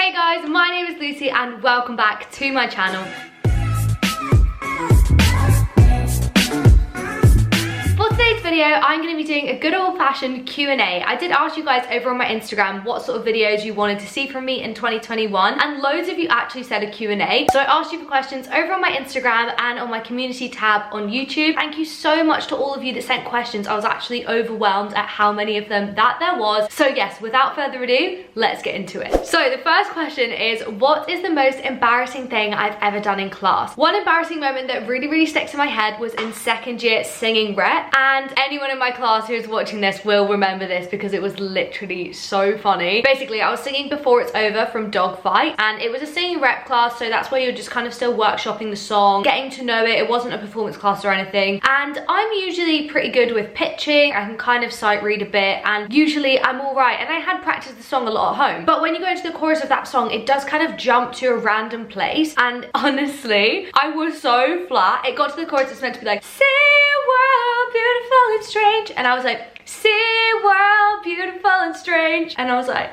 Hey guys, my name is Lucy and welcome back to my channel. For today's video, I'm going to be doing a good old-fashioned Q&A. I did ask you guys over on my Instagram what sort of videos you wanted to see from me in 2021, and loads of you actually said a Q&A. So I asked you for questions over on my Instagram and on my community tab on YouTube. Thank you so much to all of you that sent questions. I was actually overwhelmed at how many of them that there was. So yes, without further ado, let's get into it. So the first question is, what is the most embarrassing thing I've ever done in class? One embarrassing moment that really sticks in my head was in second year singing rep, and anyone in my class who's watching this will remember this because it was literally so funny. Basically, I was singing Before It's Over from Dogfight, and it was a singing rep class, so that's where you're just kind of still workshopping the song, getting to know it. It wasn't a performance class or anything, and I'm usually pretty good with pitching. I can kind of sight read a bit, and usually I'm all right, and I had practiced the song a lot at home. But when you go into the chorus of that song, it does kind of jump to a random place, and honestly, I was so flat. It got to the chorus, it's meant to be like, see world, beautiful and strange, and I was like, see world, beautiful and strange, and I was like,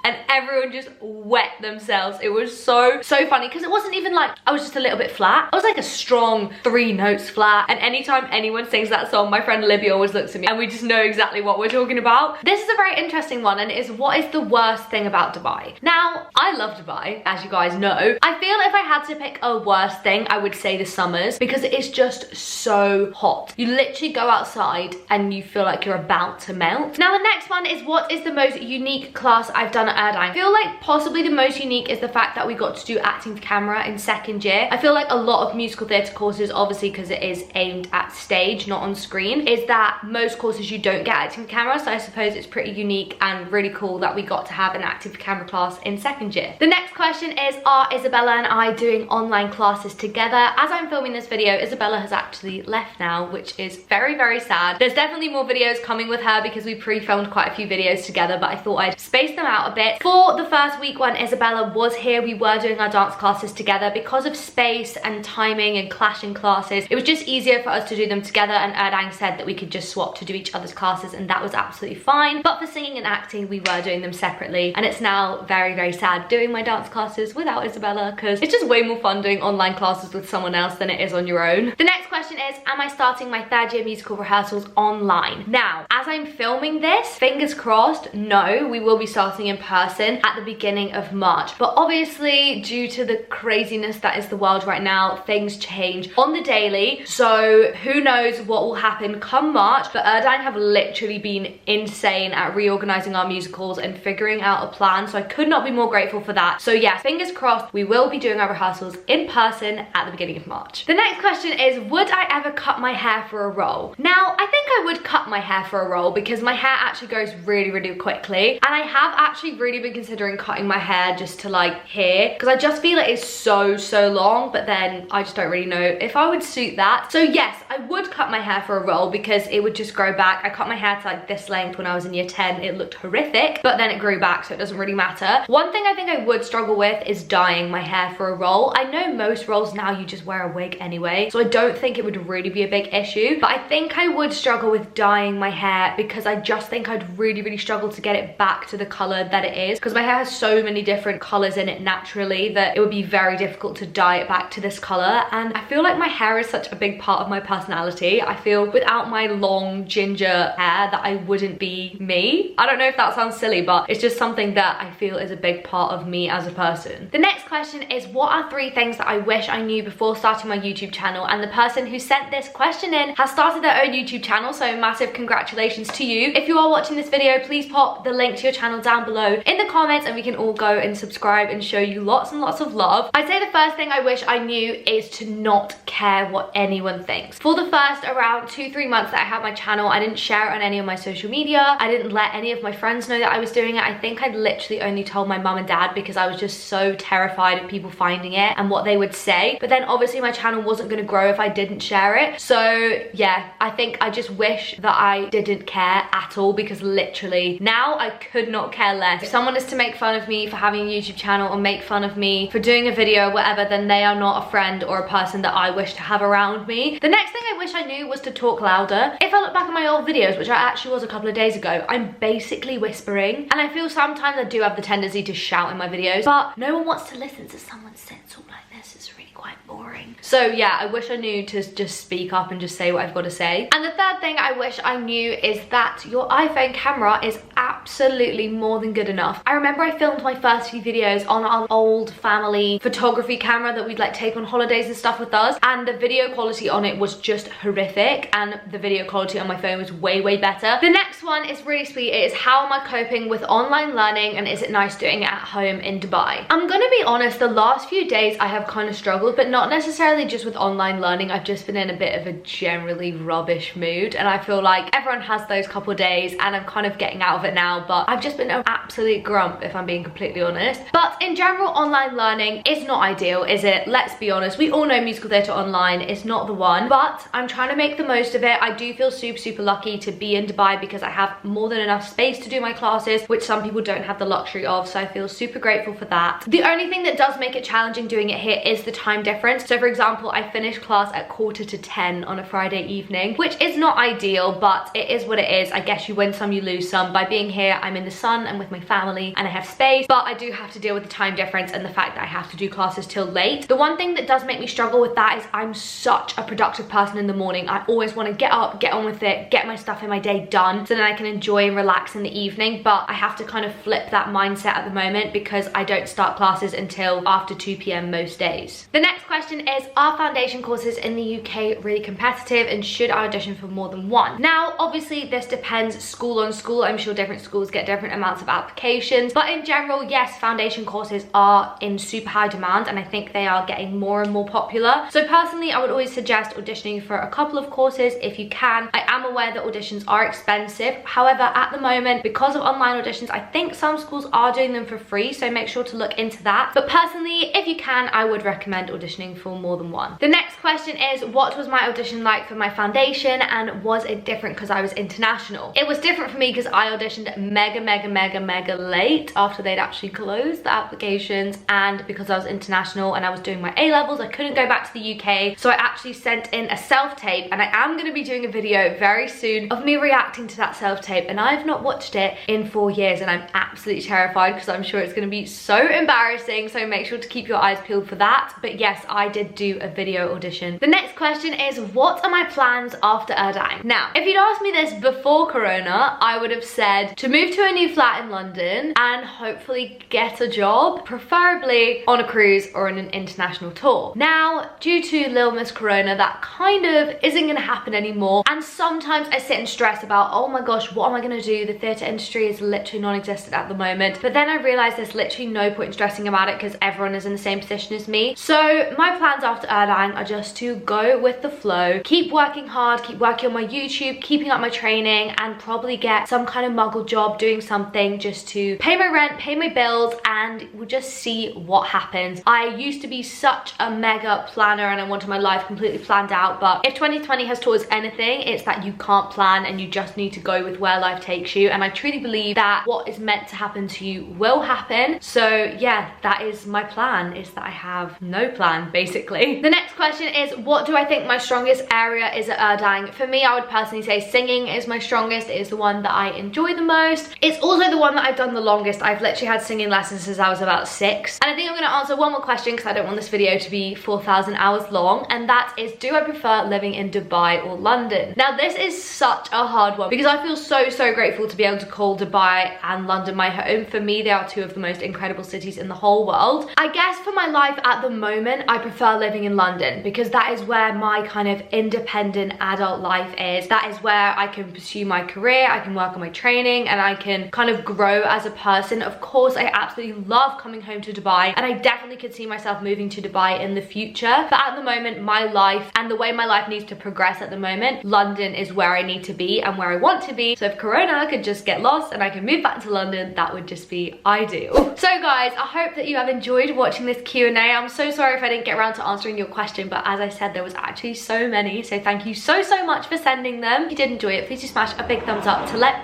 and everyone just wet themselves. It was so funny because it wasn't even like I was just a little bit flat. I was like a strong 3 notes flat, and anytime anyone sings that song, my friend Libby always looks at me and we just know exactly what we're talking about. This is a very interesting one, and it is, what is the worst thing about Dubai? Now, I love Dubai, as you guys know. I feel if I had to pick a worst thing, I would say the summers, because it is just so hot. You literally go outside and you feel like you're about to melt. Now the next one is, what is the most unique class I've done at URDANG? I feel like possibly the most unique is the fact that we got to do acting for camera in second year. I feel like a lot of musical theatre courses, obviously because it is aimed at stage, not on screen, is that most courses you don't get acting for camera, so I suppose it's pretty unique and really cool that we got to have an acting for camera class in second year. The next question is, are Isabella and I doing online classes together? As I'm filming this video, Isabella has actually left now, which is very sad. There's definitely more videos coming with her because we pre-filmed quite a few videos together, but I thought I'd space them out a bit. For the first week when Isabella was here, we were doing our dance classes together. Because of space and timing and clashing classes, it was just easier for us to do them together, and URDANG said that we could just swap to do each other's classes, and that was absolutely fine. But for singing and acting, we were doing them separately, and it's now very sad doing my dance classes without Isabella, because it's just way more fun doing online classes with someone else than it is on your own. The next question is, am I starting my third year musical rehearsals online? Now, as I'm filming this, fingers crossed, no, we will be starting in person at the beginning of March. But obviously, due to the craziness that is the world right now, things change on the daily. So who knows what will happen come March, but URDANG have literally been insane at reorganizing our musicals and figuring out a plan. So I could not be more grateful for that. So yeah, fingers crossed, we will be doing our rehearsals in person at the beginning of March. The next question is, would I ever cut my hair for a role? Now, I think I would cut my hair for a role because my hair actually grows really quickly, and I have actually really been considering cutting my hair just to like here, because I just feel it is so long, but then I just don't really know if I would suit that. So yes, I would cut my hair for a role because it would just grow back. I cut my hair to like this length when I was in year 10. It looked horrific, but then it grew back, so it doesn't really matter. One thing I think I would struggle with is dyeing my hair for a role. I know most roles now you just wear a wig anyway, so I don't think it would really be a big issue, but I think I would struggle with dyeing my hair because I just think I'd really struggle to get it back to the color that it is, because my hair has so many different colors in it naturally that it would be very difficult to dye it back to this color. And I feel like my hair is such a big part of my personality. I feel without my long ginger hair that I wouldn't be me. I don't know if that sounds silly, but it's just something that I feel is a big part of me as a person. The next question is, what are 3 things that I wish I knew before starting my YouTube channel? And the person who sent this question in has started their own YouTube channel, so massive congratulations to you. If you are watching this video, please pop the link to your channel down below in the comments and we can all go and subscribe and show you lots and lots of love. I'd say the first thing I wish I knew is to not care what anyone thinks. For the first around 2-3 months that I had my channel, I didn't share it on any of my social media. I didn't let any of my friends know that I was doing it. I think I'd literally only told my mum and dad because I was just so terrified of people finding it and what they would say. But then obviously my channel wasn't going to grow if I didn't share it. So yeah, I think I just wish that I didn't care at all, because literally now I could not care less If someone is to make fun of me for having a YouTube channel or make fun of me for doing a video or whatever, then they are not a friend or a person that I wish to have around me. The next thing I wish I knew was to talk louder. If I look back at my old videos, which I actually was a couple of days ago, I'm basically whispering, and I feel sometimes I do have the tendency to shout in my videos, but no one wants to listen to someone sit all like this. It's really quite boring. So yeah, I wish I knew to just speak up and just say what I've got to say. And the third thing I wish I knew is that your iPhone camera is absolutely more than good enough. I remember I filmed my first few videos on our old family photography camera that we'd like take on holidays and stuff with us, and the video quality on it was just horrific, and the video quality on my phone was way better. The next one is really sweet. It is, how am I coping with online learning, and is it nice doing it at home in Dubai? I'm gonna be honest, the last few days I have kind of struggled, but not necessarily just with online learning. I've just been in a bit of a generally rubbish mood, and I feel like everyone has those couple of days, and I'm kind of getting out of it now, but I've just been an absolute grump, if I'm being completely honest. But in general, online learning is not ideal, is it? Let's be honest. We all know musical theatre online is not the one, but I'm trying to make the most of it. I do feel super lucky to be in Dubai because I have more than enough space to do my classes, which some people don't have the luxury of, so I feel super grateful for that. The only thing that does make it challenging doing it here is the time difference. So for example, I finished class at 9:45 on a Friday evening, which is not ideal, but it is what it is. I guess you win some, you lose some. By being here, I'm in the sun and with my family and I have space, but I do have to deal with the time difference and the fact that I have to do classes till late. The one thing that does make me struggle with that is I'm such a productive person in the morning. I always want to get up, get on with it, get my stuff in my day done, so then I can enjoy and relax in the evening, but I have to kind of flip that mindset at the moment because I don't start classes until after 2 p.m. most days. The next question is, are foundation courses in the UK really competitive, and should I audition for more than one? Now, obviously this depends school on school. I'm sure different schools get different amounts of applications, but in general, yes, foundation courses are in super high demand, and I think they are getting more and more popular. So personally, I would always suggest auditioning for a couple of courses if you can. I am aware that auditions are expensive. However, at the moment, because of online auditions, I think some schools are doing them for free, so make sure to look into that. But personally, if you can, I would recommend auditioning for more than one. The next question is, what was my audition like for my foundation, and was it different because I was international? It was different for me because I auditioned mega late after they'd actually closed the applications, and because I was international and I was doing my A-levels, I couldn't go back to the UK, so I actually sent in a self-tape, and I am going to be doing a video very soon of me reacting to that self-tape, and I've not watched it in 4 years, and I'm absolutely terrified because I'm sure it's going to be so embarrassing, so make sure to keep your eyes peeled for that. But yes, I did do a video audition. The next question is, what are my plans after URDANG? Now, if you'd asked me this before Corona, I would have said to move to a new flat in London and hopefully get a job, preferably on a cruise or on an international tour. Now, due to Lil Miss Corona, that kind of isn't going to happen anymore, and sometimes I sit and stress about, oh my gosh, what am I going to do? The theatre industry is literally non-existent at the moment, but then I realised there's literally no point in stressing about it because everyone is in the same position as me. So my plans after URDANG are just to go with the flow, keep working hard, keep working on my YouTube, keeping up my training, and probably get some kind of muggle job doing something just to pay my rent, pay my bills, and we'll just see what happens. I used to be such a mega planner and I wanted my life completely planned out, but if 2020 has taught us anything, it's that you can't plan and you just need to go with where life takes you. And I truly believe that what is meant to happen to you will happen. So yeah, that is my plan, is that I have no plan basically. The next question is, what do I think my strongest area is at URDANG? For me, I would personally say singing is my strongest. It is the one that I enjoy the most. It's also the one that I've done the longest. I've literally had singing lessons since I was about 6. And I think I'm going to answer one more question because I don't want this video to be 4,000 hours long, and that is, do I prefer living in Dubai or London? Now, this is such a hard one because I feel so grateful to be able to call Dubai and London my home. For me, they are two of the most incredible cities in the whole world. I guess for my life at the moment, I prefer living in London because that is where my kind of independent adult life is. That is where I can pursue my career, I can work on my training, and I can kind of grow as a person. Of course, I absolutely love coming home to Dubai, and I definitely could see myself moving to Dubai in the future. But at the moment, my life and the way my life needs to progress at the moment, London is where I need to be and where I want to be. So if Corona could just get lost and I can move back to London, that would just be ideal. So guys, I hope that you have enjoyed watching this Q&A. I'm so sorry if I didn't get around to answering your question, but as I said, there was actually so many, so thank you so much for sending them. If you did enjoy it, please do smash a big thumbs up to let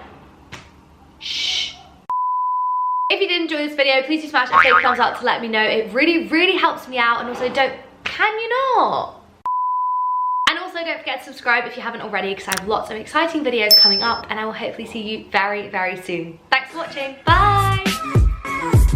If you did enjoy this video, please do smash a big thumbs up to let me know. It really helps me out. And also can you not? And also don't forget to subscribe if you haven't already, because I have lots of exciting videos coming up and I will hopefully see you very soon. Thanks for watching. Bye.